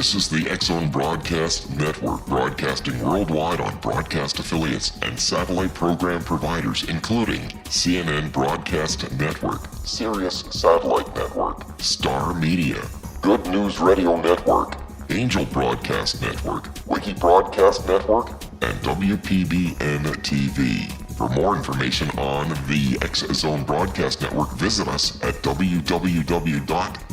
This is the X-Zone Broadcast Network, broadcasting worldwide on broadcast affiliates and satellite program providers, including CNN Broadcast Network, Sirius Satellite Network, Star Media, Good News Radio Network, Angel Broadcast Network, Wiki Broadcast Network, and WPBN TV. For more information on the X-Zone Broadcast Network, visit us at www.xzbn.net.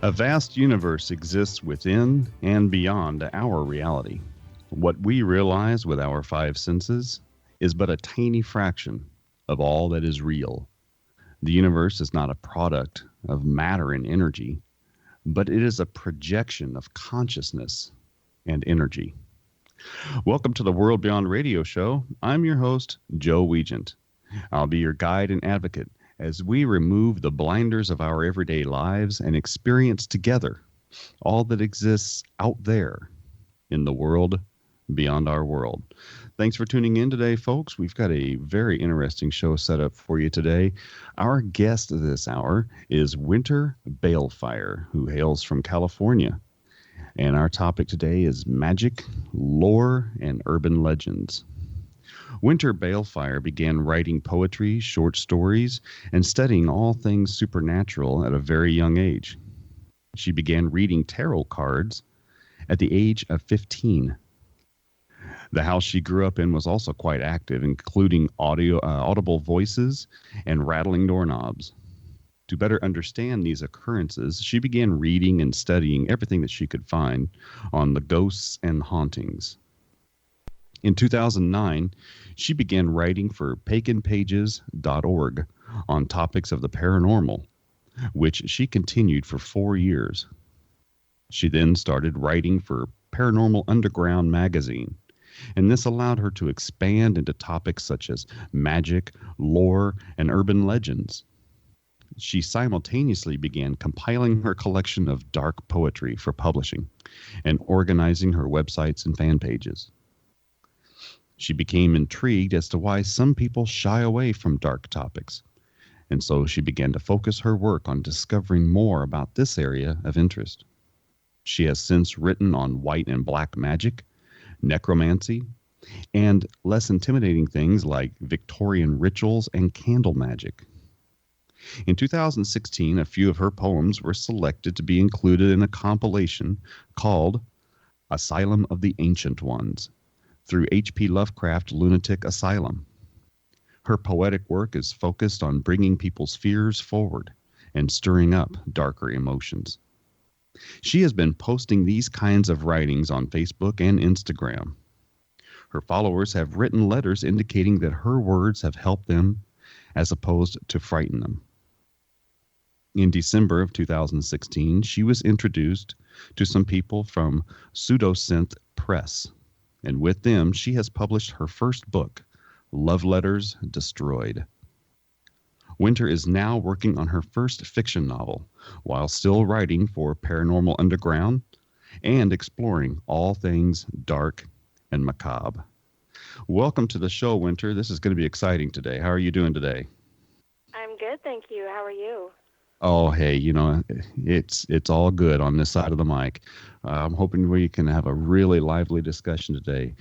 A vast universe exists within and beyond our reality. What we realize with our five senses is but a tiny fraction of all that is real. The universe is not a product of matter and energy, but it is a projection of consciousness and energy. Welcome to the World Beyond Radio Show. I'm your host, Joe Weigant. I'll be your guide and advocate as we remove the blinders of our everyday lives and experience together all that exists out there in the world beyond our world. Thanks for tuning in today, folks. We've got a very interesting show set up for you today. Our guest this hour is Winter Belafire, who hails from California. And our topic today is magic, lore, and urban legends. Winter Belafire began writing poetry, short stories, and studying all things supernatural at a very young age. She began reading tarot cards at the age of 15. The house she grew up in was also quite active, including audible voices and rattling doorknobs. To better understand these occurrences, she began reading and studying everything that she could find on the ghosts and hauntings. In 2009, she began writing for paganpages.org on topics of the paranormal, which she continued for 4 years. She then started writing for Paranormal Underground magazine, and this allowed her to expand into topics such as magic, lore, and urban legends. She simultaneously began compiling her collection of dark poetry for publishing and organizing her websites and fan pages. She became intrigued as to why some people shy away from dark topics, and so she began to focus her work on discovering more about this area of interest. She has since written on white and black magic, necromancy, and less intimidating things like Victorian rituals and candle magic. In 2016, a few of her poems were selected to be included in a compilation called Asylum of the Ancient Ones through H.P. Lovecraft Lunatic Asylum. Her poetic work is focused on bringing people's fears forward and stirring up darker emotions. She has been posting these kinds of writings on Facebook and Instagram. Her followers have written letters indicating that her words have helped them as opposed to frighten them. In December of 2016, she was introduced to some people from Pseudosynth Press, and with them, she has published her first book, Love Letters Destroyed. Winter is now working on her first fiction novel, while still writing for Paranormal Underground and exploring all things dark and macabre. Welcome to the show, Winter. This is going to be exciting today. How are you doing today? I'm good, thank you. How are you? Oh, hey, it's all good on this side of the mic. I'm hoping we can have a really lively discussion today.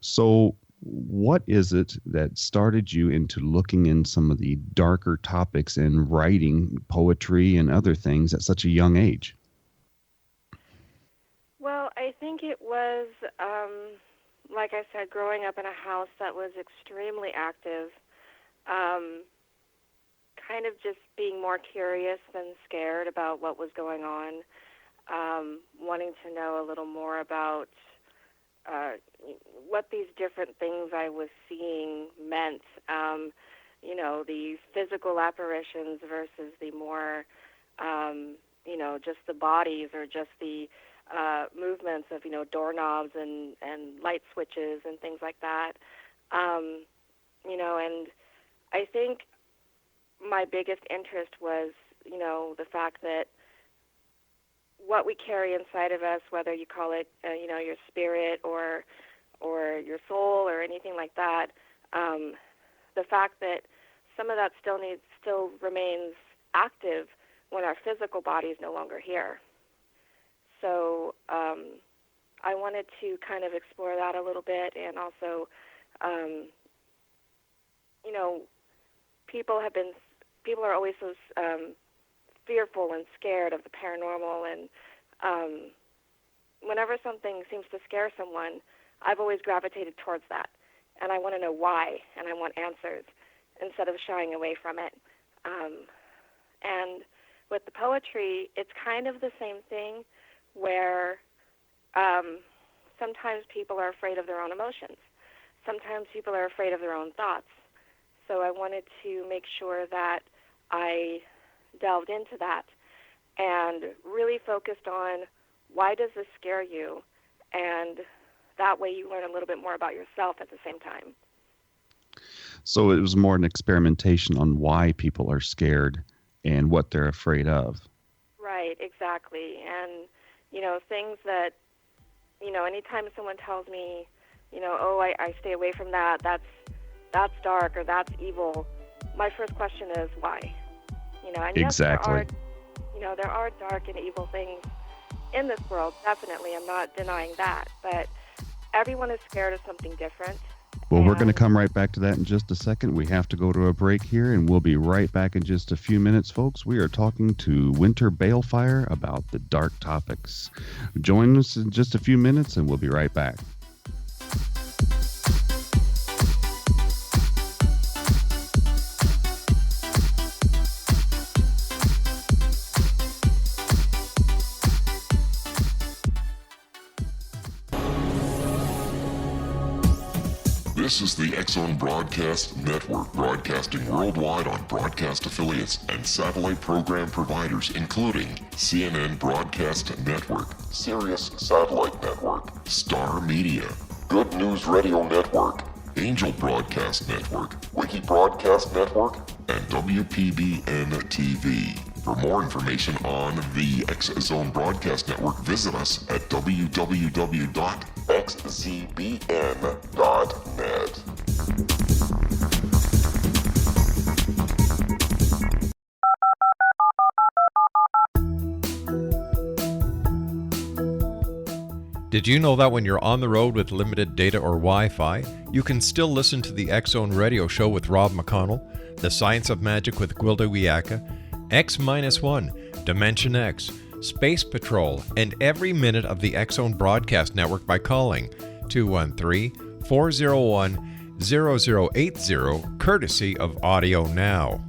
So, what is it that started you into looking in some of the darker topics and writing poetry and other things at such a young age? Well, I think it was, like I said, growing up in a house that was extremely active, kind of just being more curious than scared about what was going on, wanting to know a little more about what these different things I was seeing meant, the physical apparitions versus the more, just the bodies or just the movements of, doorknobs and light switches and things like that. And I think my biggest interest was, the fact that what we carry inside of us, whether you call it, your spirit or your soul or anything like that, the fact that some of that still remains active when our physical body is no longer here. So I wanted to kind of explore that a little bit, and also, people are always so fearful and scared of the paranormal, and whenever something seems to scare someone, I've always gravitated towards that, and I want to know why, and I want answers instead of shying away from it. And with the poetry, it's kind of the same thing, where sometimes people are afraid of their own emotions. Sometimes people are afraid of their own thoughts. So I wanted to make sure that I delved into that and really focused on, why does this scare you? And that way you learn a little bit more about yourself at the same time. So it was more an experimentation on why people are scared and what they're afraid of. Right, exactly. And, things that, anytime someone tells me, I stay away from that, that's dark or that's evil, my first question is why? And Exactly. Yes, there are dark and evil things in this world, definitely. I'm not denying that. But everyone is scared of something different. Well, we're going to come right back to that in just a second. We have to go to a break here, and we'll be right back in just a few minutes, folks. We are talking to Winter Belafire about the dark topics. Join us in just a few minutes, and we'll be right back. This is the X-Zone Broadcast Network, broadcasting worldwide on broadcast affiliates and satellite program providers, including CNN Broadcast Network, Sirius Satellite Network, Star Media, Good News Radio Network, Angel Broadcast Network, Wiki Broadcast Network, and WPBN TV. For more information on the X-Zone Broadcast Network, visit us at www.xzbn.net. Did you know that when you're on the road with limited data or Wi-Fi, you can still listen to the X-Zone Radio Show with Rob McConnell, The Science of Magic with Gwilda Wiyaka, X-1, Dimension X, Space Patrol, and every minute of the X-Zone Broadcast Network by calling 213-401-0080, courtesy of Audio Now.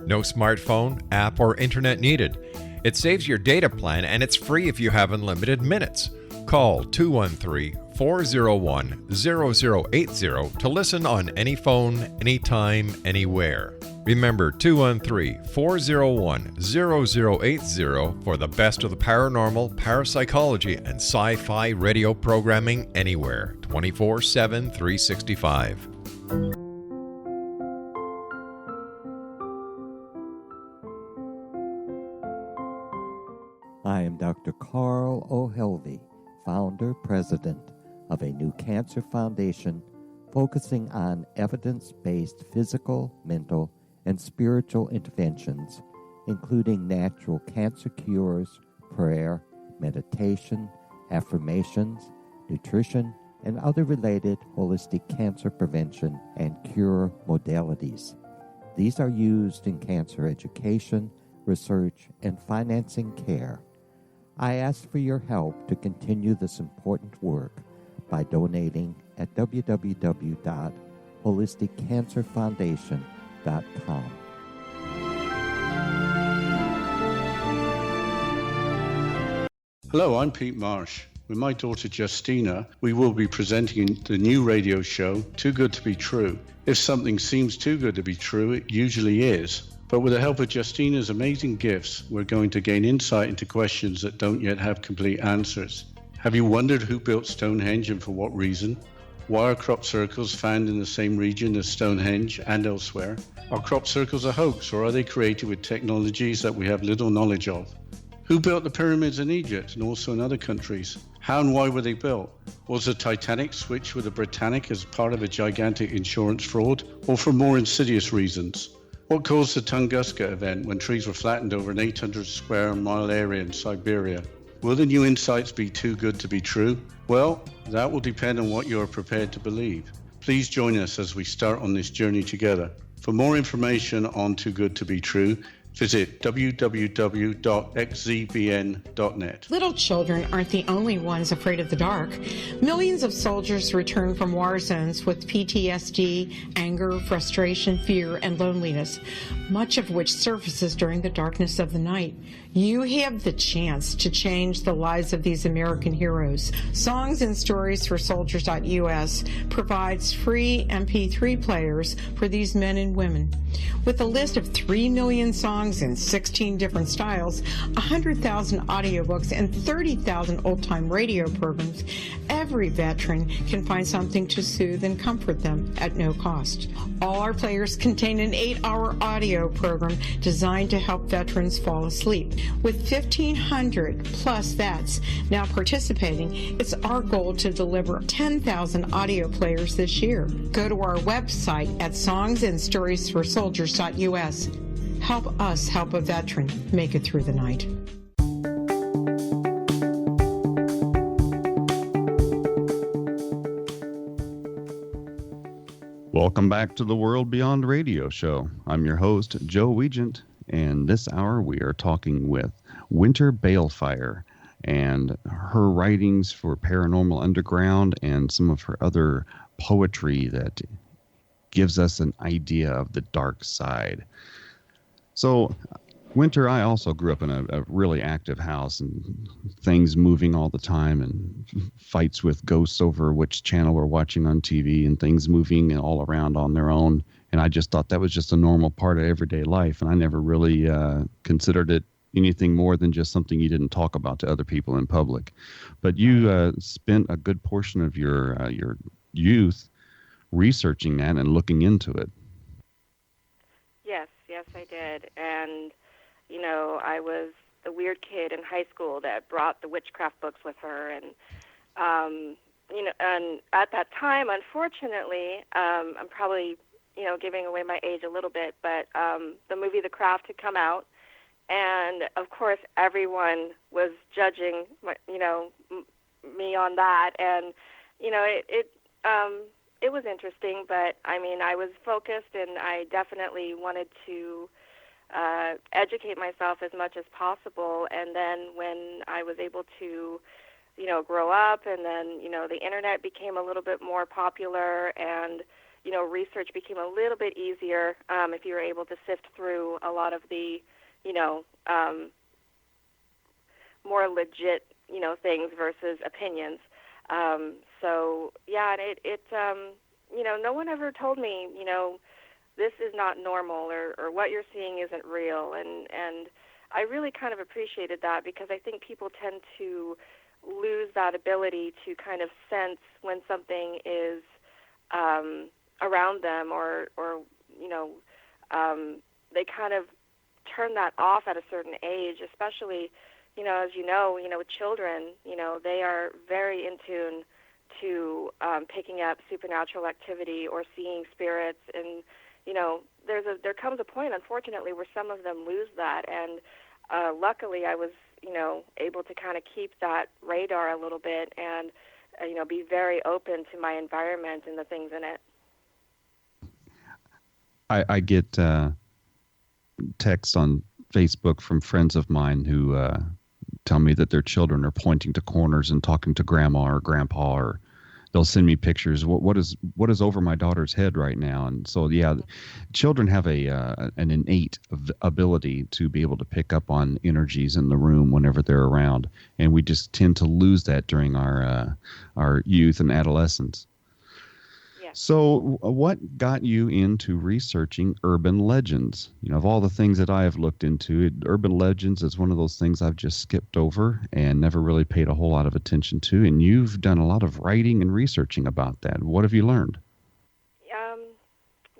No smartphone, app, or internet needed. It saves your data plan, and it's free if you have unlimited minutes. Call 213-401-0080 to listen on any phone, anytime, anywhere. Remember 213-401-0080 for the best of the paranormal, parapsychology, and sci-fi radio programming anywhere, 24/7, 365. I am Dr. Carl O'Helvey, founder, president of a new cancer foundation focusing on evidence-based physical, mental, and spiritual interventions, including natural cancer cures, prayer, meditation, affirmations, nutrition, and other related holistic cancer prevention and cure modalities. These are used in cancer education, research, and financing care. I ask for your help to continue this important work by donating at www.holisticcancerfoundation.com. Hello, I'm Pete Marsh. With my daughter Justina, we will be presenting the new radio show, Too Good to Be True. If something seems too good to be true, it usually is. But with the help of Justina's amazing gifts, we're going to gain insight into questions that don't yet have complete answers. Have you wondered who built Stonehenge and for what reason? Why are crop circles found in the same region as Stonehenge and elsewhere? Are crop circles a hoax, or are they created with technologies that we have little knowledge of? Who built the pyramids in Egypt and also in other countries? How and why were they built? Was the Titanic switched with the Britannic as part of a gigantic insurance fraud, or for more insidious reasons? What caused the Tunguska event when trees were flattened over an 800 square mile area in Siberia? Will the new insights be too good to be true? Well, that will depend on what you are prepared to believe. Please join us as we start on this journey together. For more information on Too Good to Be True, visit www.xzbn.net. Little children aren't the only ones afraid of the dark. Millions of soldiers return from war zones with PTSD, anger, frustration, fear, and loneliness, much of which surfaces during the darkness of the night. You have the chance to change the lives of these American heroes. Songs and Stories for Soldiers.us provides free MP3 players for these men and women. With a list of 3 million songs in 16 different styles, 100,000 audiobooks, and 30,000 old-time radio programs, every veteran can find something to soothe and comfort them at no cost. All our players contain an 8-hour audio program designed to help veterans fall asleep. With 1,500 plus vets now participating, it's our goal to deliver 10,000 audio players this year. Go to our website at songsandstoriesforsoldiers.us. Help us help a veteran make it through the night. Welcome back to the World Beyond Radio Show. I'm your host, Joe Weigant, and this hour we are talking with Winter Belafire and her writings for Paranormal Underground and some of her other poetry that gives us an idea of the dark side. So, Winter, I also grew up in a really active house and things moving all the time and fights with ghosts over which channel we're watching on TV and things moving all around on their own. And I just thought that was just a normal part of everyday life. And I never really considered it anything more than just something you didn't talk about to other people in public. But you spent a good portion of your youth researching that and looking into it. Yes, I did. And, you know, I was the weird kid in high school that brought the witchcraft books with her. And, you know, and at that time, unfortunately, I'm probably, you know, giving away my age a little bit, but the movie The Craft had come out. And, of course, everyone was judging, you know, me on that. And, you know, it was interesting, but, I mean, I was focused, and I definitely wanted to educate myself as much as possible. And then when I was able to, you know, grow up, and then, you know, the Internet became a little bit more popular, and, you know, research became a little bit easier if you were able to sift through a lot of the, you know, more legit, you know, things versus opinions. So, yeah, and it you know, no one ever told me, you know, this is not normal, or what you're seeing isn't real. And I really kind of appreciated that, because I think people tend to lose that ability to kind of sense when something is around them, or you know, they kind of turn that off at a certain age, especially, you know, as you know, with children, you know, they are very in tune to picking up supernatural activity or seeing spirits. And, you know, there comes a point, unfortunately, where some of them lose that. And luckily I was, you know, able to kind of keep that radar a little bit and, you know, be very open to my environment and the things in it. I get texts on Facebook from friends of mine who tell me that their children are pointing to corners and talking to grandma or grandpa, or they'll send me pictures. What is over my daughter's head right now? And so, yeah, children have an innate ability to be able to pick up on energies in the room whenever they're around, and we just tend to lose that during our youth and adolescence. Yeah, So, what got you into researching urban legends? Of all the things that I have looked into, urban legends is one of those things I've just skipped over and never really paid a whole lot of attention to. And you've done a lot of writing and researching about that. What have you learned?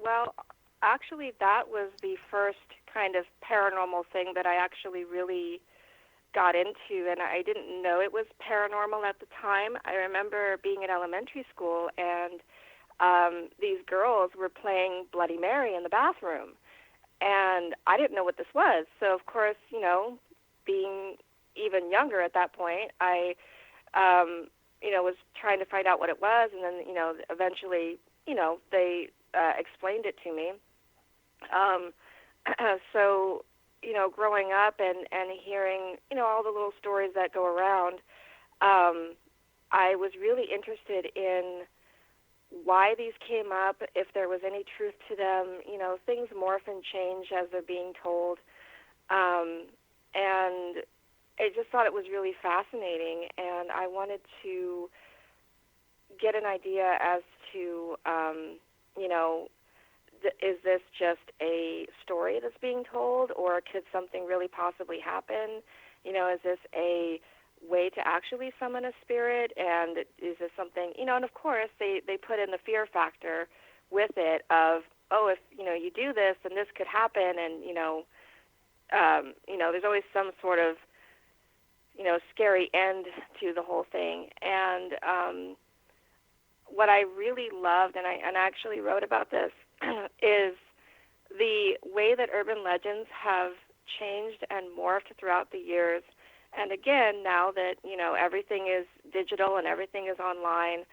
Well, actually, that was the first kind of paranormal thing that I actually really got into, and I didn't know it was paranormal at the time. I remember being in elementary school, and these girls were playing Bloody Mary in the bathroom, and I didn't know what this was. So, of course, being even younger at that point, I, was trying to find out what it was, and then, eventually, they explained it to me. So, growing up and hearing, all the little stories that go around, I was really interested in why these came up, if there was any truth to them. Things morph and change as they're being told. And I just thought it was really fascinating, and I wanted to get an idea as to, is this just a story that's being told, or could something really possibly happen? Is this a way to actually summon a spirit, and is this something, and of course they put in the fear factor with it of, if, you do this, then this could happen, and, there's always some sort of, scary end to the whole thing. And what I really loved, and I actually wrote about this, is the way that urban legends have changed and morphed throughout the years. And again, now that, everything is digital and everything is online,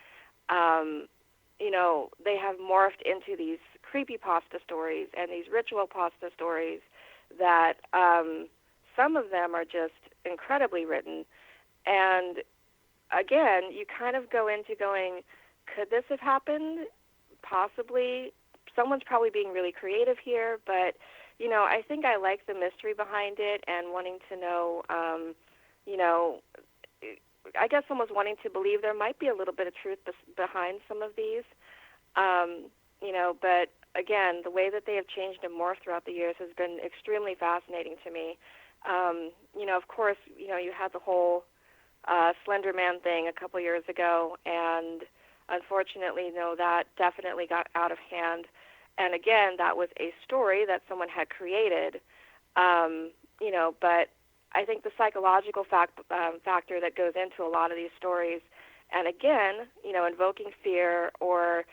they have morphed into these creepypasta stories and these ritual pasta stories that some of them are just incredibly written. And again, you kind of go into going, could this have happened? Possibly. Someone's probably being really creative here, but, I think I like the mystery behind it and wanting to know, I guess almost wanting to believe there might be a little bit of truth behind some of these, but again, the way that they have changed and morphed throughout the years has been extremely fascinating to me. Of course, you had the whole Slender Man thing a couple years ago, and unfortunately, that definitely got out of hand. And again, that was a story that someone had created, but I think the psychological factor that goes into a lot of these stories, and again, invoking fear or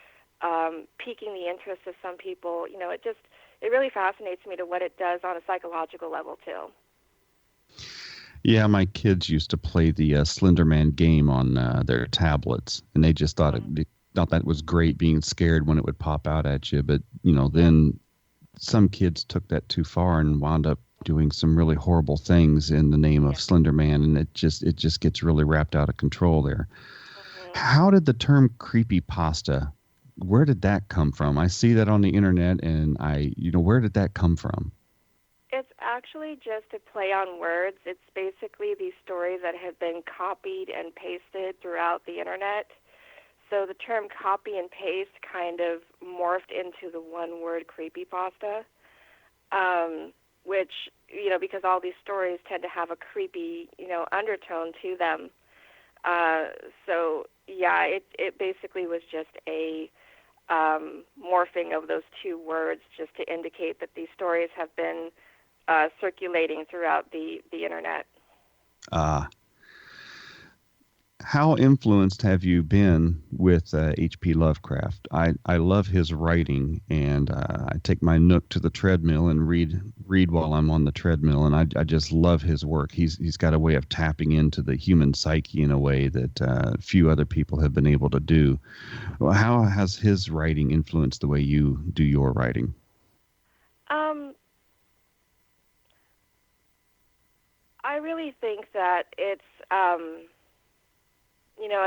piquing the interest of some people, it really fascinates me to what it does on a psychological level too. Yeah, my kids used to play the Slender Man game on their tablets, and they just thought thought that was great, being scared when it would pop out at you. But then some kids took that too far and wound up doing some really horrible things in the name of Slender Man, and it just gets really wrapped out of control there. Mm-hmm. How did the term creepypasta, where did that come from? I see that on the internet, and where did that come from? It's actually just a play on words. It's basically these stories that have been copied and pasted throughout the internet. So the term copy and paste kind of morphed into the one word creepypasta, which, because all these stories tend to have a creepy, undertone to them. It basically was just a morphing of those two words just to indicate that these stories have been circulating throughout the internet. How influenced have you been with H.P. Lovecraft? I love his writing, and I take my Nook to the treadmill and read while I'm on the treadmill, and I just love his work. He's got a way of tapping into the human psyche in a way that few other people have been able to do. Well, how has his writing influenced the way you do your writing? I really think that it's,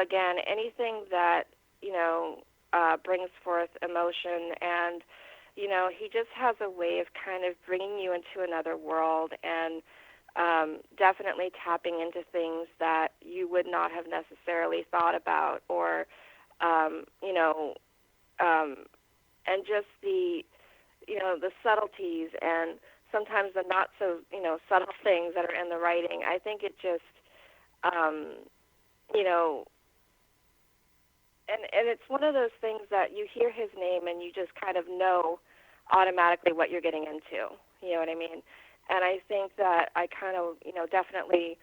again, anything that, brings forth emotion, and, he just has a way of kind of bringing you into another world and definitely tapping into things that you would not have necessarily thought about, or, and just the, the subtleties and sometimes the not so, subtle things that are in the writing. I think it just, and it's one of those things that you hear his name and you just kind of know automatically what you're getting into. You know what I mean? And I think that I kind of, definitely,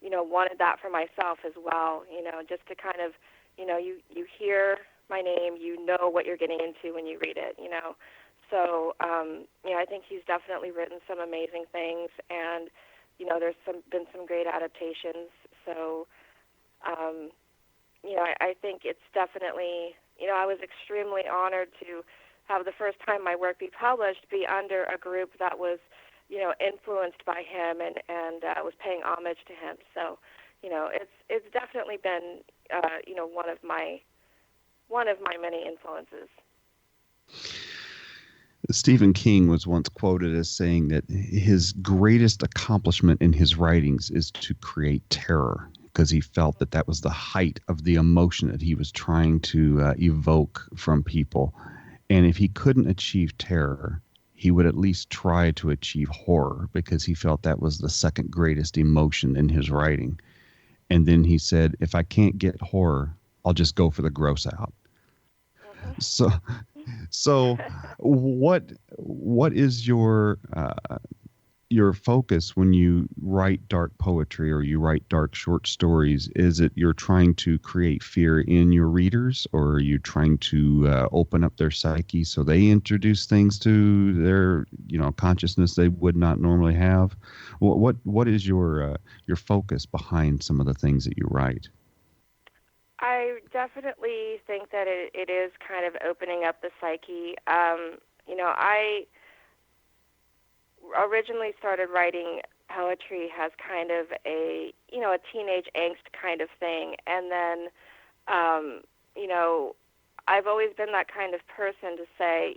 wanted that for myself as well, just to kind of, you hear my name, you know what you're getting into when you read it, So, I think he's definitely written some amazing things, and, there's been some great adaptations. So, I think it's definitely, I was extremely honored to have the first time my work be published be under a group that was, influenced by him and was paying homage to him. So, it's definitely been, one of my many influences. Stephen King was once quoted as saying that his greatest accomplishment in his writings is to create terror, because he felt that that was the height of the emotion that he was trying to evoke from people. And if he couldn't achieve terror, he would at least try to achieve horror, because he felt that was the second greatest emotion in his writing. And then he said, if I can't get horror, I'll just go for the gross out. So what is your focus when you write dark poetry or you write dark short stories? Is it you're trying to create fear in your readers, or are you trying to open up their psyche so they introduce things to their consciousness they would not normally have? What is your focus behind some of the things that you write? I definitely think that it is kind of opening up the psyche. I originally started writing poetry as kind of a teenage angst kind of thing. And then, I've always been that kind of person to say,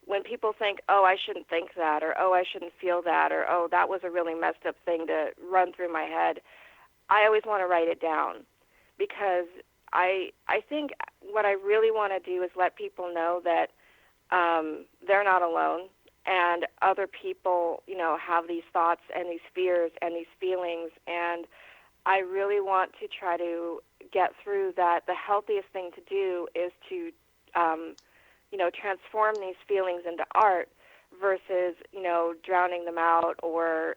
when people think, oh, I shouldn't think that, or oh, I shouldn't feel that, or oh, that was a really messed up thing to run through my head, I always want to write it down. Because I think what I really want to do is let people know that they're not alone, and other people, have these thoughts and these fears and these feelings, and I really want to try to get through that. The healthiest thing to do is to, transform these feelings into art versus, drowning them out or,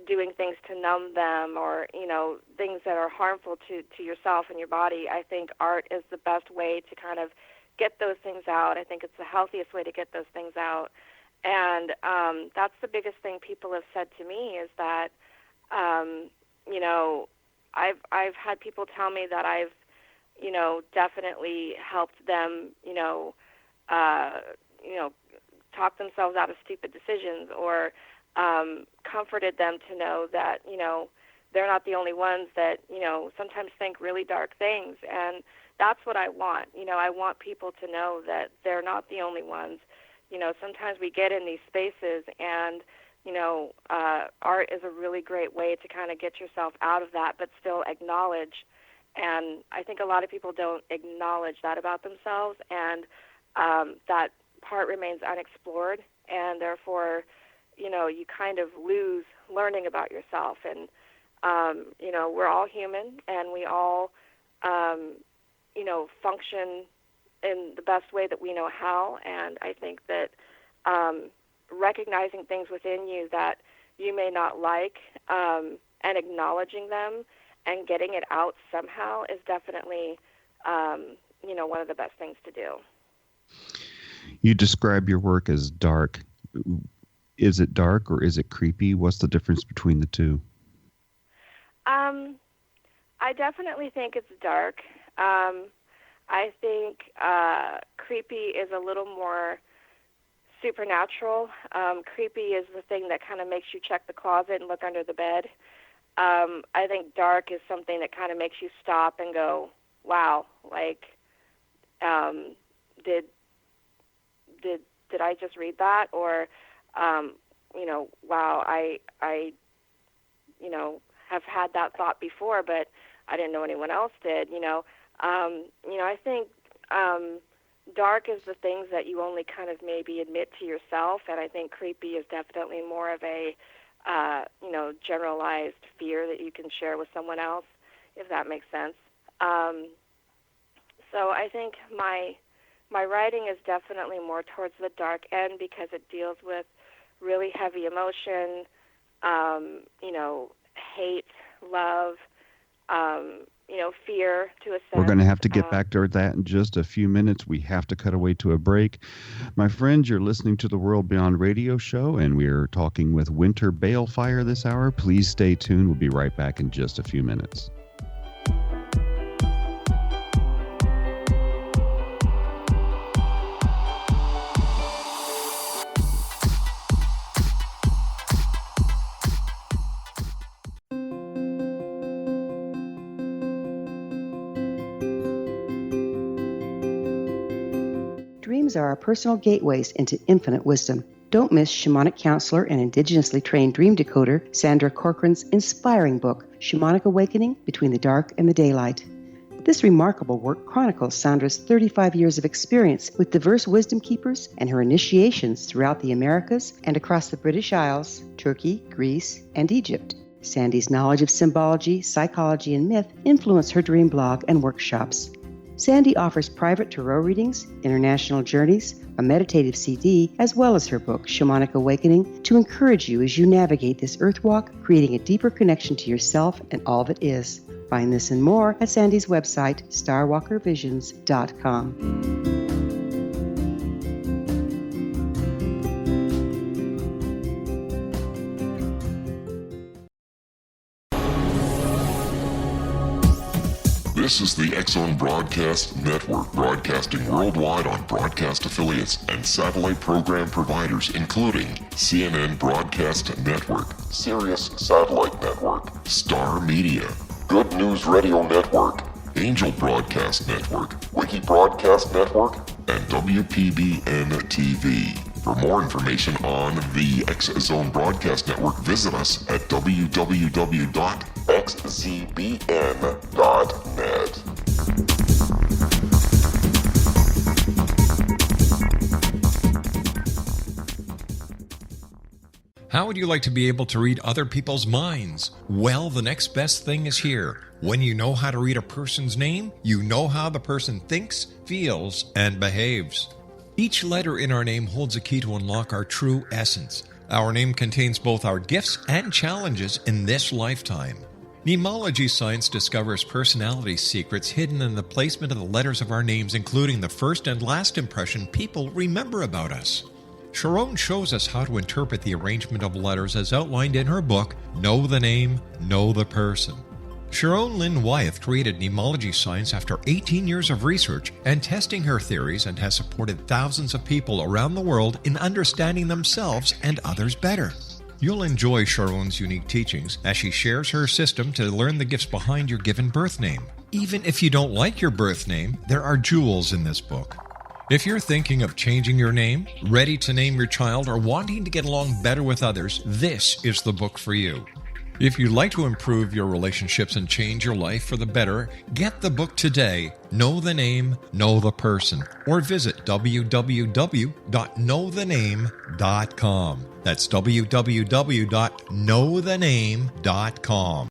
doing things to numb them, or things that are harmful to yourself and your body. I think art is the best way to kind of get those things out. I think it's the healthiest way to get those things out, and that's the biggest thing people have said to me is that I've had people tell me that I've definitely helped them talk themselves out of stupid decisions, or comforted them to know that, they're not the only ones that, sometimes think really dark things. And that's what I want. I want people to know that they're not the only ones. Sometimes we get in these spaces and, art is a really great way to kind of get yourself out of that, but still acknowledge. And I think a lot of people don't acknowledge that about themselves, and that part remains unexplored, and therefore, you kind of lose learning about yourself. And, we're all human, and we all, function in the best way that we know how. And I think that recognizing things within you that you may not like, and acknowledging them and getting it out somehow is definitely, one of the best things to do. You describe your work as dark. Is it dark or is it creepy? What's the difference between the two? I definitely think it's dark. I think creepy is a little more supernatural. Creepy is the thing that kind of makes you check the closet and look under the bed. I think dark is something that kind of makes you stop and go, wow, like, did I just read that? Or, wow, I have had that thought before, but I didn't know anyone else did. I think dark is the things that you only kind of maybe admit to yourself, and I think creepy is definitely more of a, generalized fear that you can share with someone else, if that makes sense. So I think my writing is definitely more towards the dark end because it deals with really heavy emotion, hate, love, fear to a sense. We're going to have to get back to that in just a few minutes. We have to cut away to a break. My friends, you're listening to the World Beyond Radio Show, and we're talking with Winter Belafire this hour. Please stay tuned. We'll be right back in just a few minutes. Dreams are our personal gateways into infinite wisdom. Don't miss shamanic counselor and indigenously trained dream decoder Sandra Corcoran's inspiring book, Shamanic Awakening Between the Dark and the Daylight. This remarkable work chronicles Sandra's 35 years of experience with diverse wisdom keepers and her initiations throughout the Americas and across the British Isles, Turkey, Greece, and Egypt. Sandy's knowledge of symbology, psychology, and myth influence her dream blog and workshops. Sandy offers private tarot readings, international journeys, a meditative CD, as well as her book, Shamanic Awakening, to encourage you as you navigate this earth walk, creating a deeper connection to yourself and all that is. Find this and more at Sandy's website, starwalkervisions.com. This is the X-Zone Broadcast Network, broadcasting worldwide on broadcast affiliates and satellite program providers, including CNN Broadcast Network, Sirius Satellite Network, Star Media, Good News Radio Network, Angel Broadcast Network, Wiki Broadcast Network, and WPBN TV. For more information on the X-Zone Broadcast Network, visit us at www.xzbn.net. How would you like to be able to read other people's minds? Well, the next best thing is here. When you know how to read a person's name, you know how the person thinks, feels, and behaves. Each letter in our name holds a key to unlock our true essence. Our name contains both our gifts and challenges in this lifetime. Mnemology science discovers personality secrets hidden in the placement of the letters of our names, including the first and last impression people remember about us. Sharon shows us how to interpret the arrangement of letters as outlined in her book, Know the Name, Know the Person. Sharon Lynn Wyeth created mnemology science after 18 years of research and testing her theories, and has supported thousands of people around the world in understanding themselves and others better. You'll enjoy Sharon's unique teachings as she shares her system to learn the gifts behind your given birth name. Even if you don't like your birth name, there are jewels in this book. If you're thinking of changing your name, ready to name your child, or wanting to get along better with others, this is the book for you. If you'd like to improve your relationships and change your life for the better, get the book today, Know the Name, Know the Person, or visit www.knowthename.com. That's www.knowthename.com.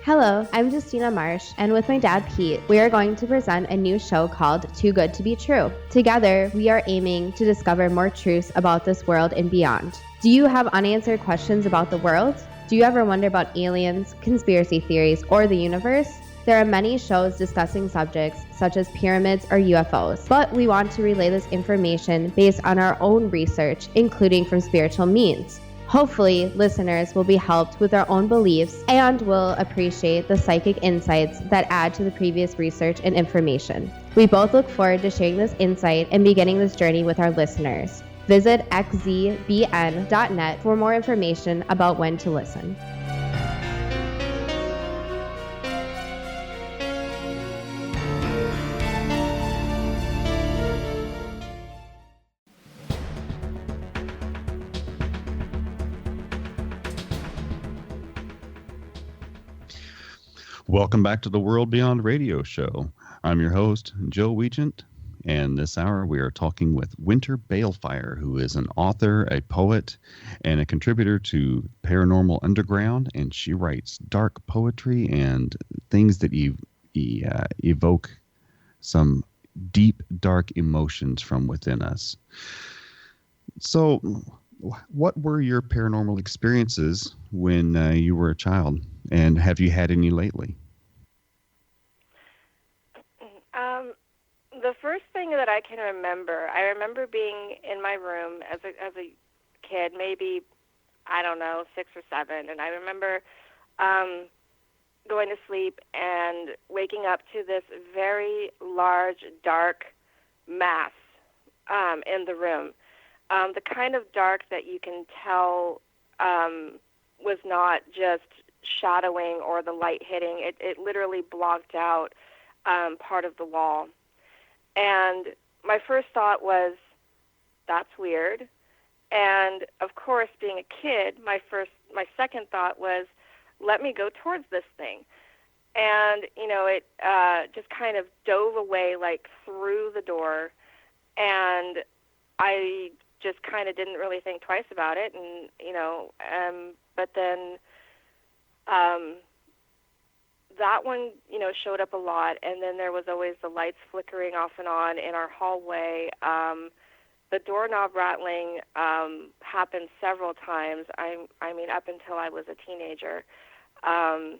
Hello, I'm Justina Marsh, and with my dad Pete, we are going to present a new show called Too Good to Be True. Together, we are aiming to discover more truths about this world and beyond. Do you have unanswered questions about the world? Do you ever wonder about aliens, conspiracy theories, or the universe? There are many shows discussing subjects such as pyramids or UFOs, but we want to relay this information based on our own research, including from spiritual means. Hopefully, listeners will be helped with their own beliefs and will appreciate the psychic insights that add to the previous research and information. We both look forward to sharing this insight and beginning this journey with our listeners. Visit xzbn.net for more information about when to listen. Welcome back to the World Beyond Radio Show. I'm your host, Joe Weigant, and this hour we are talking with Winter Belafire, who is an author, a poet, and a contributor to Paranormal Underground, and she writes dark poetry and things that evoke some deep, dark emotions from within us. So, what were your paranormal experiences when you were a child, and have you had any lately? The first thing that I can remember, I remember being in my room as a kid, maybe, I don't know, 6 or 7, and I remember going to sleep and waking up to this very large, dark mass in the room. The kind of dark that you can tell was not just shadowing or the light hitting. It literally blocked out part of the wall. And my first thought was, that's weird. And of course, being a kid, my second thought was, let me go towards this thing. And, it just kind of dove away, like, through the door. And I just kind of didn't really think twice about it. And, but then that one, showed up a lot. And then there was always the lights flickering off and on in our hallway. The doorknob rattling happened several times. I mean, up until I was a teenager. And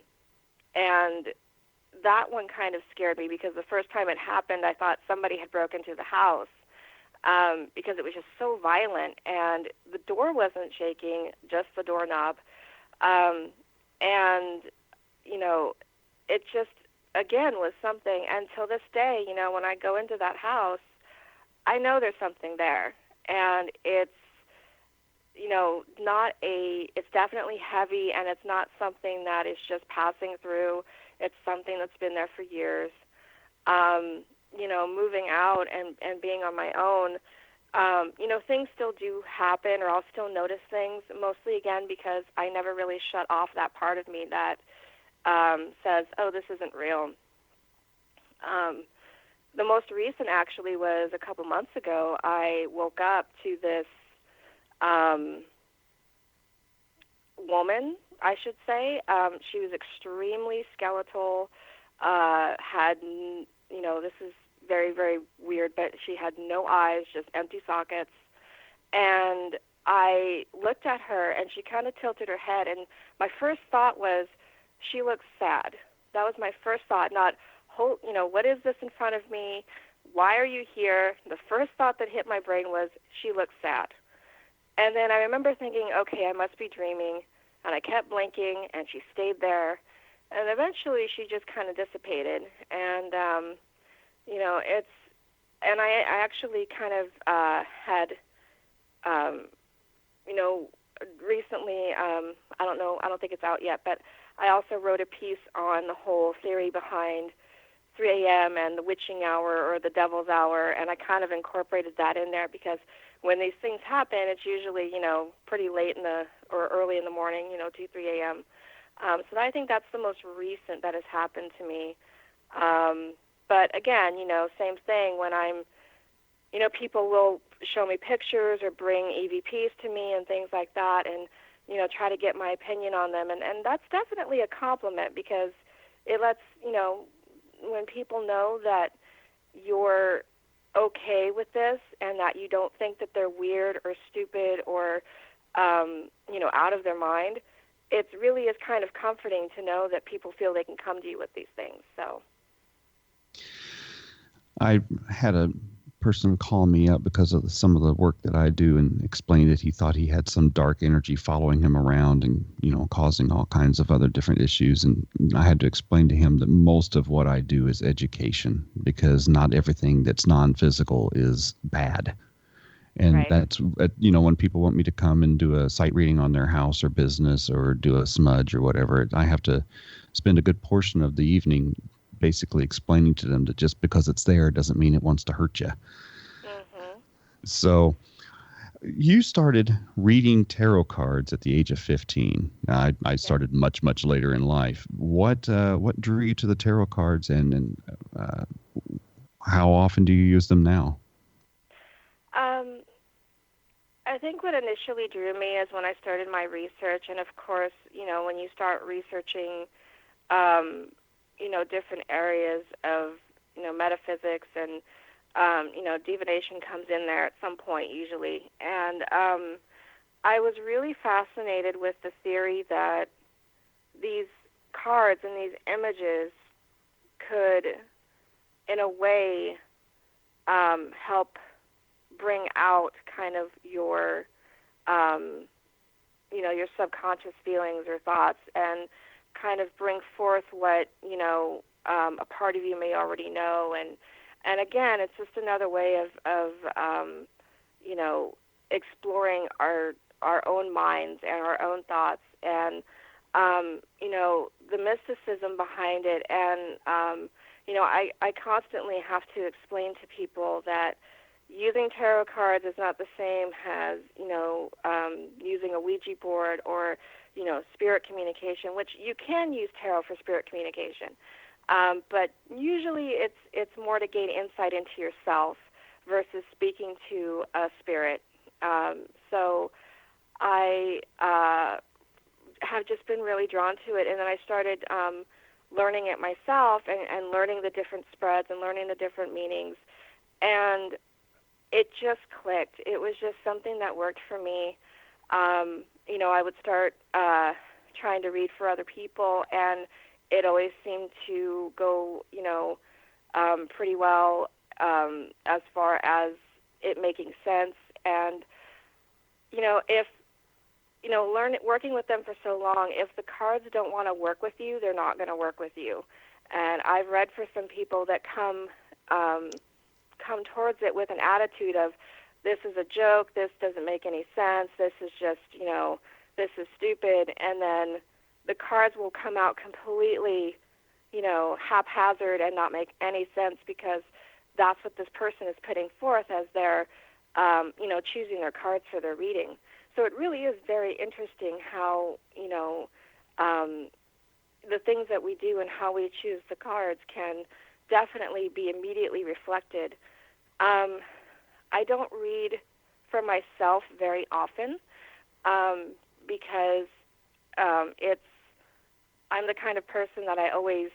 that one kind of scared me because the first time it happened, I thought somebody had broken into the house because it was just so violent. And the door wasn't shaking, just the doorknob. And, it just, again, was something. And till this day, when I go into that house, I know there's something there. And it's, it's definitely heavy, and it's not something that is just passing through. It's something that's been there for years. Moving out and being on my own, things still do happen, or I'll still notice things, mostly, again, because I never really shut off that part of me that says, oh, this isn't real. The most recent, actually, was a couple months ago. I woke up to this woman, I should say. She was extremely skeletal, had, this is very, very weird, but she had no eyes, just empty sockets. And I looked at her, and she kind of tilted her head, and my first thought was, she looks sad. That was my first thought, not, what is this in front of me? Why are you here? The first thought that hit my brain was, she looks sad. And then I remember thinking, okay, I must be dreaming. And I kept blinking, and she stayed there. And eventually she just kind of dissipated. And, and I actually kind of had, recently, I don't think it's out yet, but I also wrote a piece on the whole theory behind 3 a.m. and the witching hour or the devil's hour, and I kind of incorporated that in there because when these things happen, it's usually, pretty late or early in the morning, 2, 3 a.m. So I think that's the most recent that has happened to me. But again, same thing when I'm, people will show me pictures or bring EVPs to me and things like that, and, try to get my opinion on them. And that's definitely a compliment because it lets, when people know that you're okay with this and that you don't think that they're weird or stupid or, out of their mind, it really is kind of comforting to know that people feel they can come to you with these things. So I had a person call me up because of some of the work that I do and explained that he thought he had some dark energy following him around and, causing all kinds of other different issues. And I had to explain to him that most of what I do is education because not everything that's non-physical is bad. And right. That's, when people want me to come and do a sight reading on their house or business or do a smudge or whatever, I have to spend a good portion of the evening basically explaining to them that just because it's there doesn't mean it wants to hurt you. Mm-hmm. So You started reading tarot cards at the age of 15. I started much, much later in life. What drew you to the tarot cards, and how often do you use them now? I think what initially drew me is when I started my research, and of course, when you start researching, different areas of, metaphysics and, divination comes in there at some point usually. And I was really fascinated with the theory that these cards and these images could, in a way, help bring out kind of your, your subconscious feelings or thoughts, and kind of bring forth what, a part of you may already know. And again, it's just another way of exploring our own minds and our own thoughts, and, the mysticism behind it. And, I constantly have to explain to people that using tarot cards is not the same as, using a Ouija board or, spirit communication, which you can use tarot for spirit communication. But usually it's more to gain insight into yourself versus speaking to a spirit. So I have just been really drawn to it. And then I started learning it myself and learning the different spreads and learning the different meanings. And it just clicked. It was just something that worked for me. I would start trying to read for other people, and it always seemed to go, pretty well as far as it making sense. And, if, working with them for so long, if the cards don't want to work with you, they're not going to work with you. And I've read for some people that come towards it with an attitude of, this is a joke, this doesn't make any sense, this is just, this is stupid, and then the cards will come out completely, haphazard and not make any sense, because that's what this person is putting forth as they're, choosing their cards for their reading. So it really is very interesting how, the things that we do and how we choose the cards can definitely be immediately reflected. I don't read for myself very often because I'm the kind of person that I always,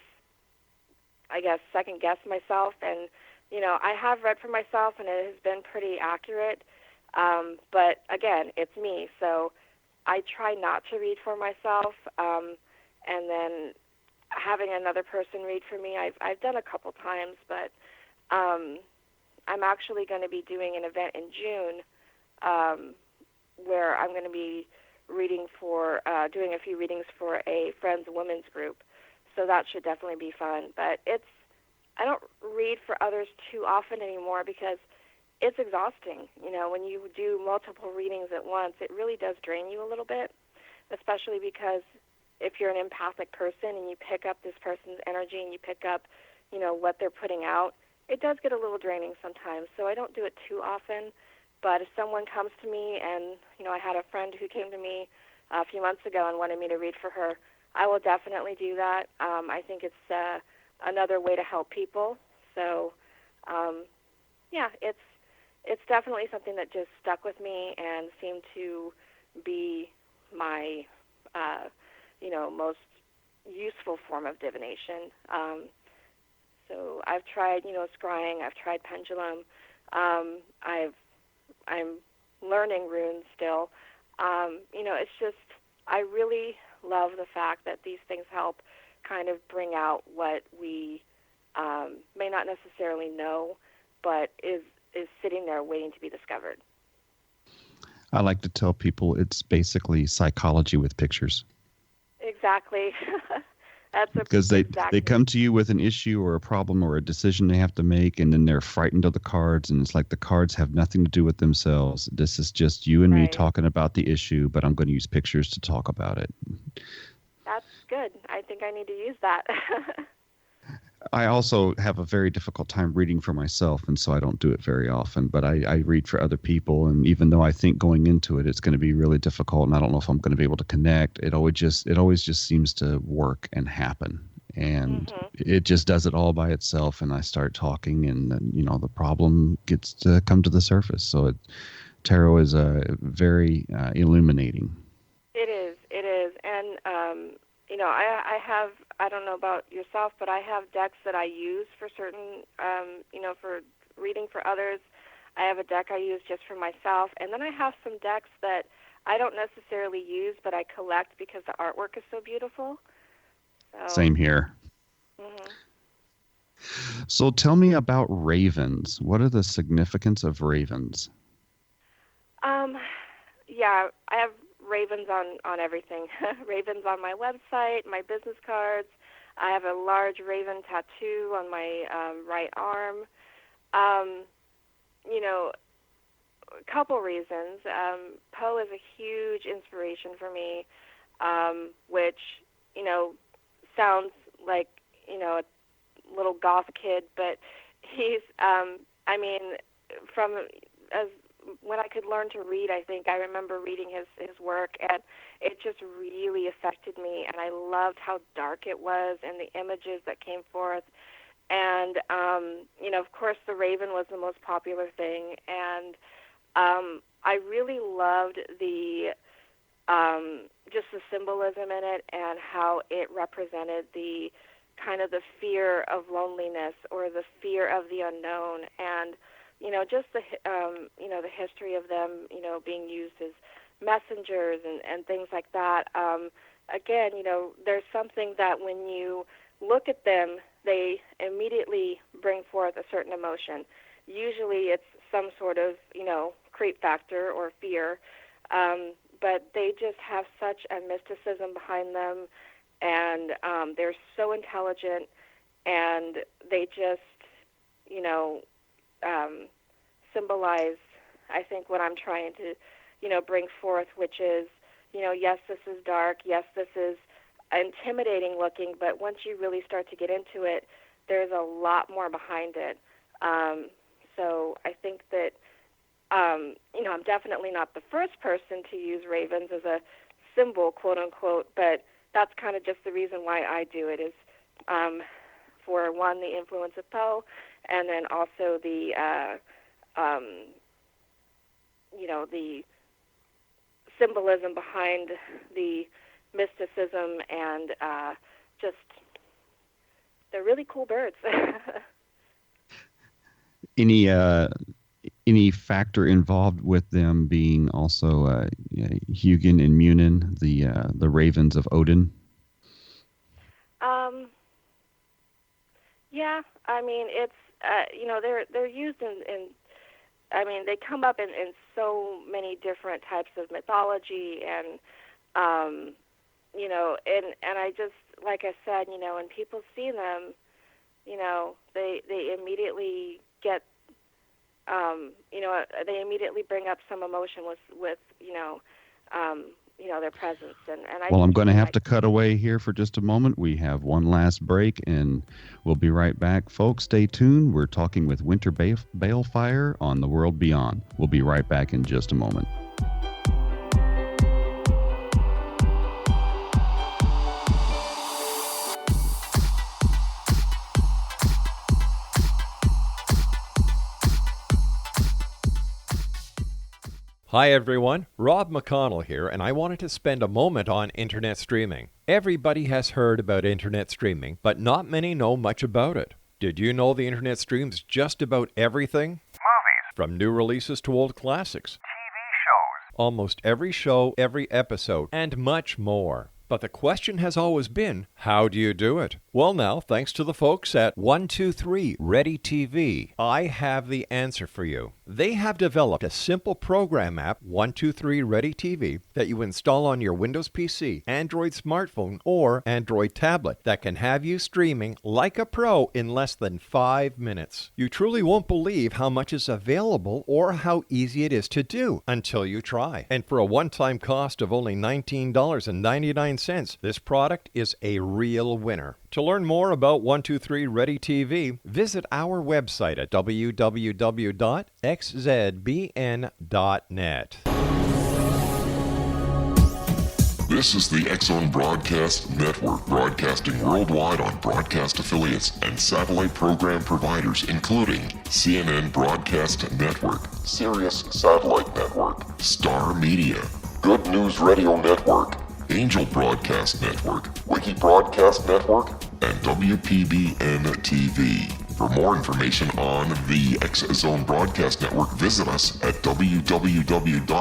second guess myself. And, I have read for myself and it has been pretty accurate. But again, it's me. So I try not to read for myself. And then having another person read for me, I've done a couple times, but I'm actually going to be doing an event in June where I'm going to be reading for, doing a few readings for a Friends Women's group. So that should definitely be fun. But I don't read for others too often anymore because it's exhausting. When you do multiple readings at once, it really does drain you a little bit, especially because if you're an empathic person and you pick up this person's energy and you pick up, what they're putting out, it does get a little draining sometimes. So I don't do it too often. But if someone comes to me and, I had a friend who came to me a few months ago and wanted me to read for her, I will definitely do that. I think it's another way to help people. So, it's definitely something that just stuck with me and seemed to be my, most useful form of divination. So I've tried, scrying, I've tried pendulum, I'm learning runes still. It's just, I really love the fact that these things help kind of bring out what we may not necessarily know, but is sitting there waiting to be discovered. I like to tell people it's basically psychology with pictures. Exactly. Because they come to you with an issue or a problem or a decision they have to make, and then they're frightened of the cards, and it's like the cards have nothing to do with themselves. This is just you and me talking about the issue, but I'm going to use pictures to talk about it. That's good. I think I need to use that. I also have a very difficult time reading for myself, and so I don't do it very often. But I read for other people, and even though I think going into it, it's going to be really difficult, and I don't know if I'm going to be able to connect, it always just seems to work and happen, and it just does it all by itself. And I start talking, and then, the problem gets to come to the surface. So tarot is very illuminating. It is, and I have. I don't know about yourself, but I have decks that I use for certain, for reading for others. I have a deck I use just for myself, and then I have some decks that I don't necessarily use, but I collect because the artwork is so beautiful. So, Same here. So tell me about ravens. What are the significance of ravens? Yeah, I have ravens on everything. Ravens on my website, my business cards. I have a large raven tattoo on my right arm. A couple reasons. Poe is a huge inspiration for me, which, sounds like, a little goth kid, but he's, when I could learn to read, I think I remember reading his work, and it just really affected me, and I loved how dark it was and the images that came forth. And, of course, the raven was the most popular thing, and I really loved the just the symbolism in it and how it represented the kind of the fear of loneliness or the fear of the unknown, and just the the history of them, being used as messengers and things like that. Again, there's something that when you look at them, they immediately bring forth a certain emotion. Usually it's some sort of, creep factor or fear, but they just have such a mysticism behind them, and they're so intelligent, and they just, symbolize, I think, what I'm trying to, bring forth, which is, yes, this is dark, yes, this is intimidating looking, but once you really start to get into it, there's a lot more behind it. So I think that, I'm definitely not the first person to use ravens as a symbol, quote unquote, but that's kind of just the reason why I do it is, for one, the influence of Poe, and then also the, the symbolism behind the mysticism, and just they're really cool birds. Any factor involved with them being also Hugin and Munin, the ravens of Odin? Yeah, it's they're used in they come up in so many different types of mythology, and and I just, like I said, when people see them, they immediately get they immediately bring up some emotion with their presence, and well, I'm going to have to cut away here for just a moment. We have one last break, and we'll be right back. Folks, stay tuned. We're talking with Winter Belafire on The World Beyond. We'll be right back in just a moment. Hi everyone, Rob McConnell here, and I wanted to spend a moment on internet streaming. Everybody has heard about internet streaming, but not many know much about it. Did you know the internet streams just about everything? Movies. From new releases to old classics. TV shows. Almost every show, every episode, and much more. But the question has always been, how do you do it? Well now, thanks to the folks at 123 Ready TV, I have the answer for you. They have developed a simple program app, 123 Ready TV, that you install on your Windows PC, Android smartphone, or Android tablet that can have you streaming like a pro in less than 5 minutes. You truly won't believe how much is available or how easy it is to do until you try. And for a one-time cost of only $19.99, this product is a real winner. To learn more about 123 Ready TV, visit our website at www.xzbn.net. This is the X-Zone Broadcast Network, broadcasting worldwide on broadcast affiliates and satellite program providers, including CNN Broadcast Network, Sirius Satellite Network, Star Media, Good News Radio Network, Angel Broadcast Network, Wiki Broadcast Network, and WPBN TV. For more information on the X-Zone Broadcast Network, visit us at www.xzbn.net.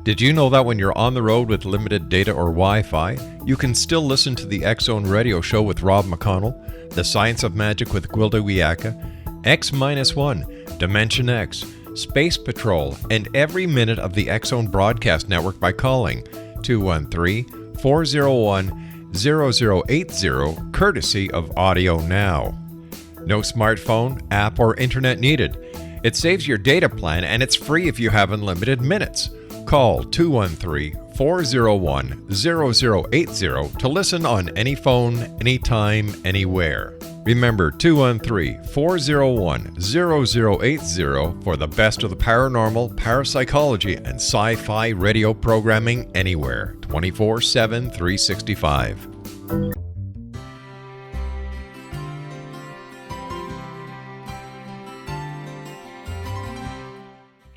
Did you know that when you're on the road with limited data or Wi-Fi, you can still listen to the X-Zone Radio Show with Rob McConnell, The Science of Magic with Gwilda Wiyaka, X-1, Dimension X, Space Patrol, and every minute of the X-Zone Broadcast Network by calling 213-401-0080, courtesy of Audio Now. No smartphone, app, or internet needed. It saves your data plan and it's free if you have unlimited minutes. Call 213-401-0080 to listen on any phone, anytime, anywhere. Remember 213-401-0080 for the best of the paranormal, parapsychology, and sci-fi radio programming anywhere, 24/7, 365.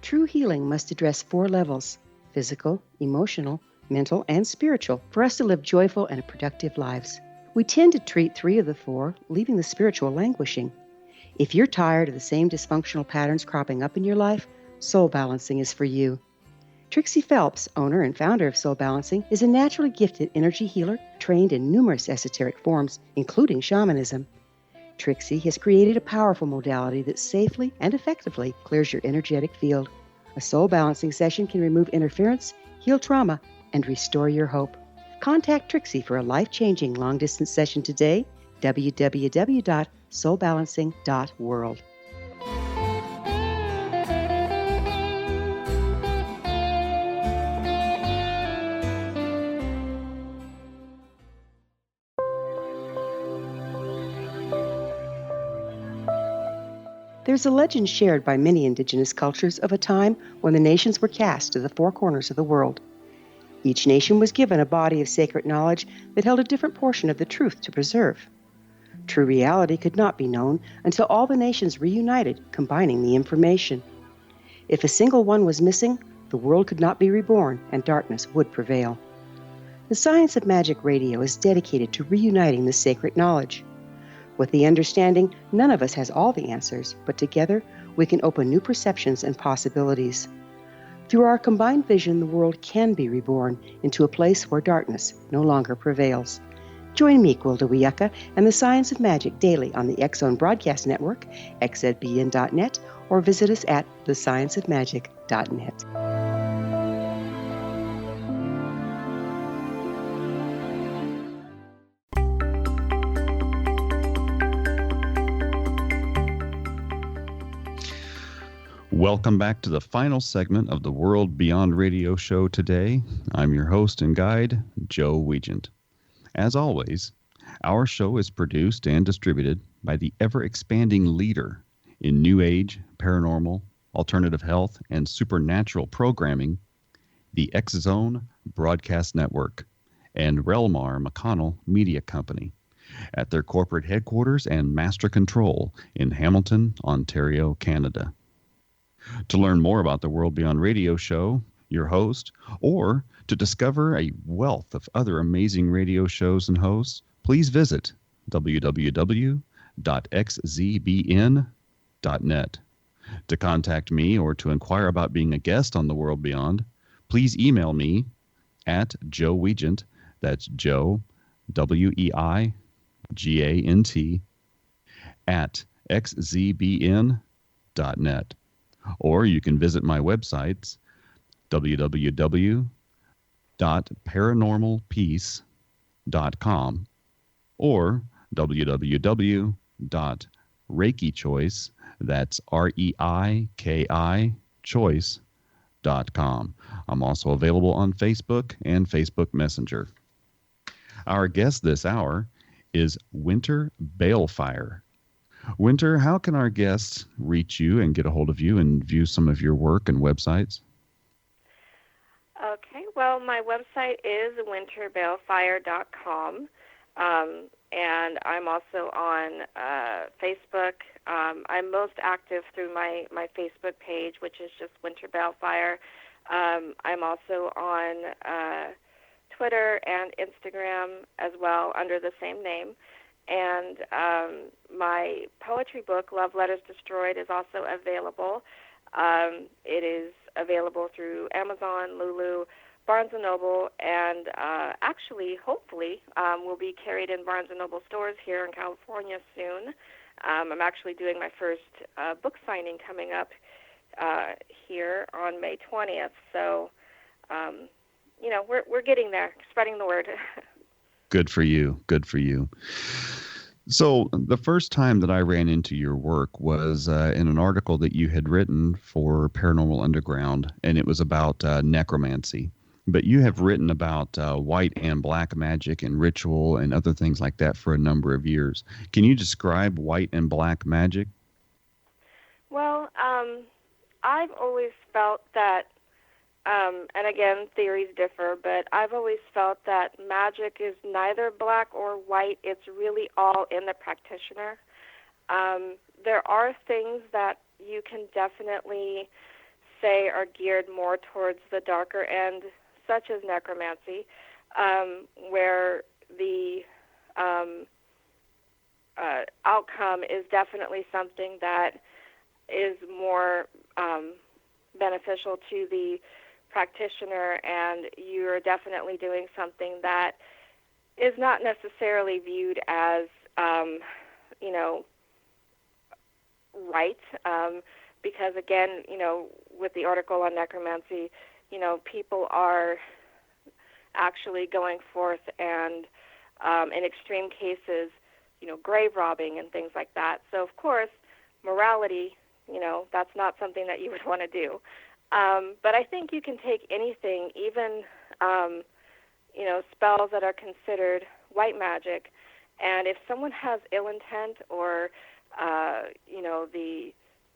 True healing must address 4 levels: physical, emotional, mental, and spiritual, for us to live joyful and productive lives. We tend to treat 3 of the 4, leaving the spiritual languishing. If you're tired of the same dysfunctional patterns cropping up in your life, Soul Balancing is for you. Trixie Phelps, owner and founder of Soul Balancing, is a naturally gifted energy healer trained in numerous esoteric forms, including shamanism. Trixie has created a powerful modality that safely and effectively clears your energetic field. A Soul Balancing session can remove interference, heal trauma, and restore your hope. Contact Trixie for a life-changing long-distance session today, www.soulbalancing.world. There's a legend shared by many indigenous cultures of a time when the nations were cast to the 4 corners of the world. Each nation was given a body of sacred knowledge that held a different portion of the truth to preserve. True reality could not be known until all the nations reunited, combining the information. If a single one was missing, the world could not be reborn and darkness would prevail. The Science of Magic Radio is dedicated to reuniting the sacred knowledge. With the understanding, none of us has all the answers, but together we can open new perceptions and possibilities. Through our combined vision, the world can be reborn into a place where darkness no longer prevails. Join me, Gwilda Wiyaka, and the Science of Magic daily on the X-Zone Broadcast Network, xzbn.net, or visit us at thescienceofmagic.net. Welcome back to the final segment of the World Beyond Radio show today. I'm your host and guide, Joe Weigant. As always, our show is produced and distributed by the ever-expanding leader in New Age, paranormal, alternative health, and supernatural programming, the X-Zone Broadcast Network and Relmar McConnell Media Company at their corporate headquarters and master control in Hamilton, Ontario, Canada. To learn more about the World Beyond Radio show, your host, or to discover a wealth of other amazing radio shows and hosts, please visit www.xzbn.net. To contact me or to inquire about being a guest on the World Beyond, please email me at Joe Weigant, that's Joe, Weigant, at xzbn.net. Or you can visit my websites, www.paranormalpeace.com or www.xzbn.net. www.reikichoice, that's REIKI choice.com. I'm also available on Facebook and Facebook Messenger. Our guest this hour is Winter Belafire. Winter, how can our guests reach you and get a hold of you and view some of your work and websites? Okay, well, my website is winterbelafire.com, and I'm also on Facebook. I'm most active through my Facebook page, which is just Winter Belafire. I'm also on Twitter and Instagram as well under the same name. And my poetry book, Love Letters Destroyed, is also available. It is available through Amazon, Lulu, Barnes & Noble, and actually, hopefully, will be carried in Barnes & Noble stores here in California soon. I'm actually doing my first book signing coming up here on May 20th. So, we're getting there, spreading the word. Good for you. Good for you. So the first time that I ran into your work was in an article that you had written for Paranormal Underground, and it was about necromancy. But you have written about white and black magic and ritual and other things like that for a number of years. Can you describe white and black magic? Well, I've always felt that, and again, theories differ, but I've always felt that magic is neither black or white. It's really all in the practitioner. There are things that you can definitely say are geared more towards the darker end, such as necromancy, where the outcome is definitely something that is more beneficial to the practitioner, and you're definitely doing something that is not necessarily viewed as, right, because again, with the article on necromancy, people are actually going forth and, in extreme cases, grave robbing and things like that. So, of course, morality, that's not something that you would want to do. But I think you can take anything, even, spells that are considered white magic, and if someone has ill intent or,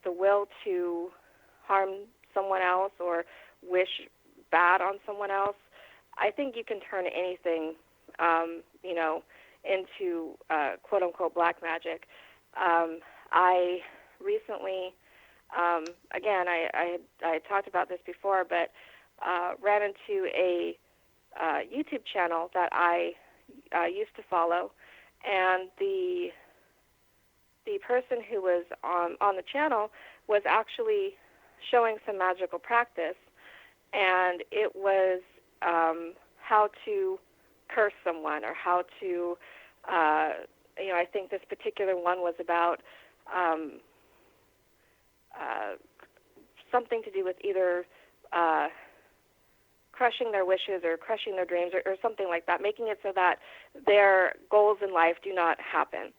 the will to harm someone else or wish bad on someone else, I think you can turn anything, into quote-unquote black magic. I recently, again, I had talked about this before, but ran into a YouTube channel that I used to follow, and the person who was on the channel was actually showing some magical practice, and it was how to curse someone or how to, I think this particular one was about something to do with either crushing their wishes or crushing their dreams or something like that, making it so that their goals in life do not happen.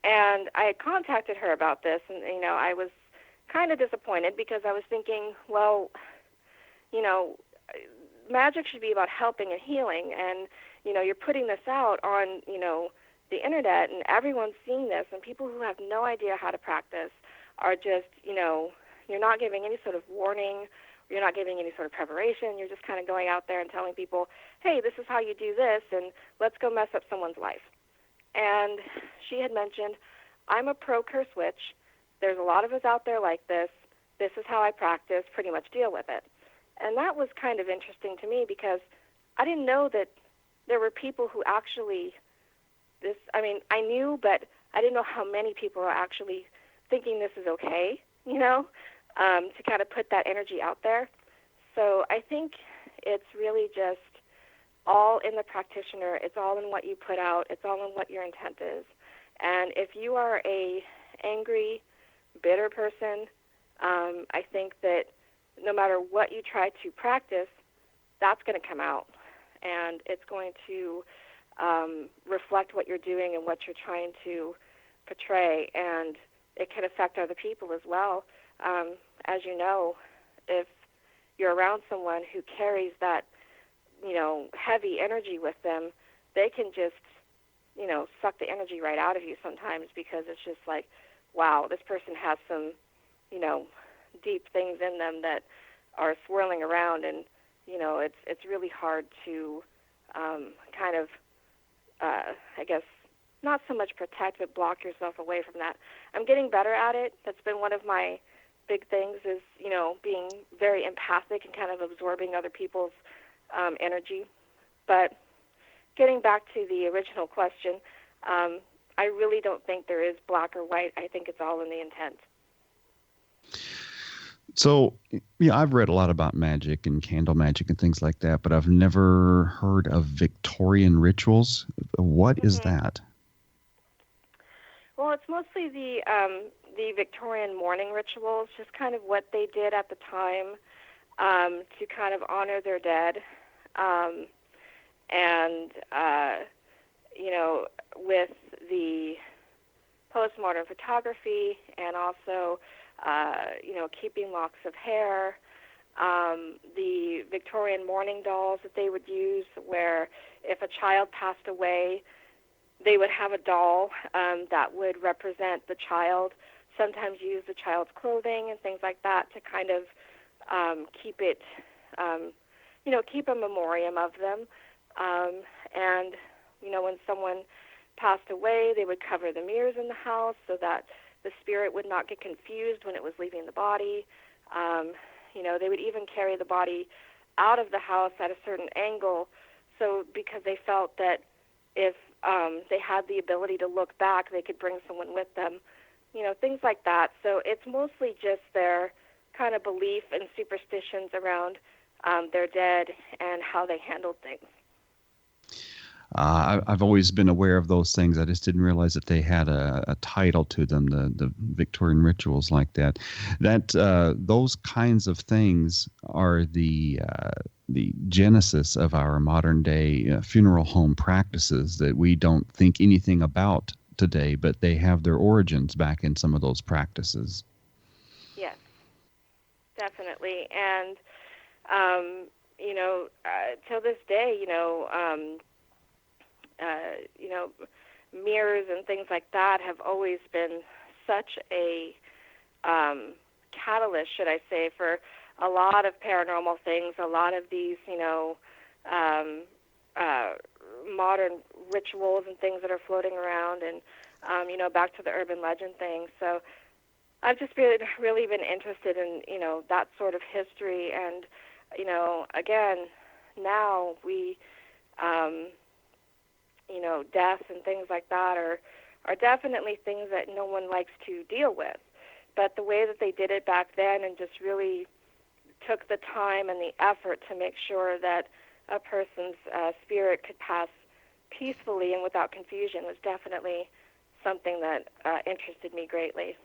And I had contacted her about this, and, I was kind of disappointed because I was thinking, well, magic should be about helping and healing, and, you're putting this out on, the internet, and everyone's seeing this, and people who have no idea how to practice are just, you're not giving any sort of warning, you're not giving any sort of preparation, you're just kind of going out there and telling people, hey, this is how you do this, and let's go mess up someone's life. And she had mentioned, I'm a pro curse witch, there's a lot of us out there like this is how I practice, pretty much deal with it. And that was kind of interesting to me because I didn't know that there were people who actually, I knew, but I didn't know how many people are actually thinking this is okay, to kind of put that energy out there. So I think it's really just all in the practitioner. It's all in what you put out. It's all in what your intent is. And if you are a angry, bitter person, I think that no matter what you try to practice, that's going to come out. And it's going to reflect what you're doing and what you're trying to portray, and it can affect other people as well. As you know, if you're around someone who carries that, heavy energy with them, they can just, suck the energy right out of you sometimes, because it's just like, wow, this person has some, deep things in them that are swirling around, and, it's really hard to kind of, I guess, not so much protect, but block yourself away from that. I'm getting better at it. That's been one of my big things, is, being very empathic and kind of absorbing other people's energy. But getting back to the original question, I really don't think there is black or white. I think it's all in the intent. So, I've read a lot about magic and candle magic and things like that, but I've never heard of Victorian rituals. What is that? Well, it's mostly the Victorian morning rituals, just kind of what they did at the time to kind of honor their dead. And, with the postmodern photography, and also, keeping locks of hair, the Victorian mourning dolls that they would use, where if a child passed away, they would have a doll that would represent the child, sometimes use the child's clothing and things like that to kind of keep it, keep a memoriam of them. And, when someone passed away, they would cover the mirrors in the house so that the spirit would not get confused when it was leaving the body. They would even carry the body out of the house at a certain angle, so because they felt that if they had the ability to look back, they could bring someone with them, things like that. So it's mostly just their kind of belief and superstitions around their dead and how they handled things. I've always been aware of those things. I just didn't realize that they had a title to them, the Victorian rituals like that. Those kinds of things are the genesis of our modern day funeral home practices that we don't think anything about today, but they have their origins back in some of those practices. Yes, definitely. And, till this day, mirrors and things like that have always been such a catalyst, should I say, for a lot of paranormal things, a lot of these, modern rituals and things that are floating around, and, back to the urban legend thing. So I've just really been interested in, that sort of history. And, again, now we, death and things like that are definitely things that no one likes to deal with. But the way that they did it back then, and just really took the time and the effort to make sure that a person's spirit could pass peacefully and without confusion, was definitely something that interested me greatly.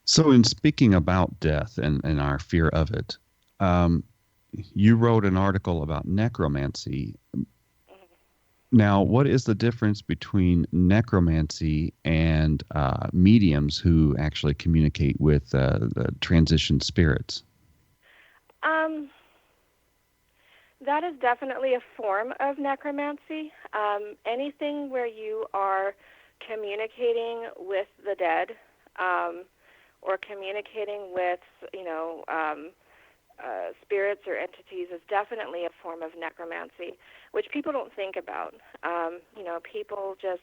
So in speaking about death and our fear of it, you wrote an article about necromancy. Now, what is the difference between necromancy and mediums who actually communicate with the transition spirits? That is definitely a form of necromancy. Anything where you are communicating with the dead, or communicating with, spirits or entities, is definitely a form of necromancy, which people don't think about. People just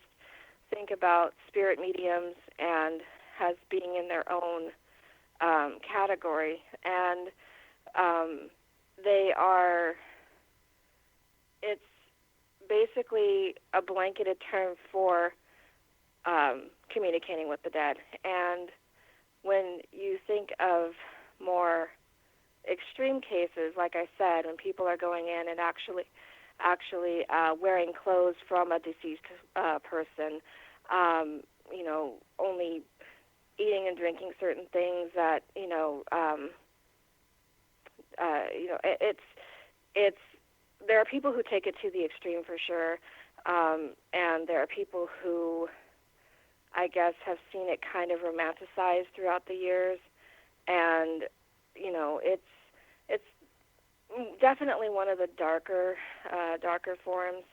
think about spirit mediums and as being in their own category, and it's basically a blanketed term for communicating with the dead. And when you think of more extreme cases, like I said, when people are going in and actually wearing clothes from a deceased person, only eating and drinking certain things that, it's there are people who take it to the extreme for sure, and there are people who I guess, have seen it kind of romanticized throughout the years, and it's definitely one of the darker forms.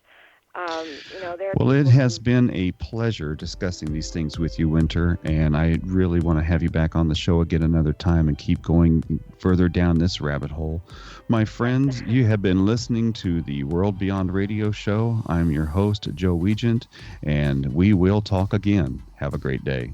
Well, it has been a pleasure discussing these things with you, Winter, and I really want to have you back on the show again another time and keep going further down this rabbit hole. My friends, you have been listening to the World Beyond Radio Show. I'm your host, Joe Weigant, and we will talk again. Have a great day.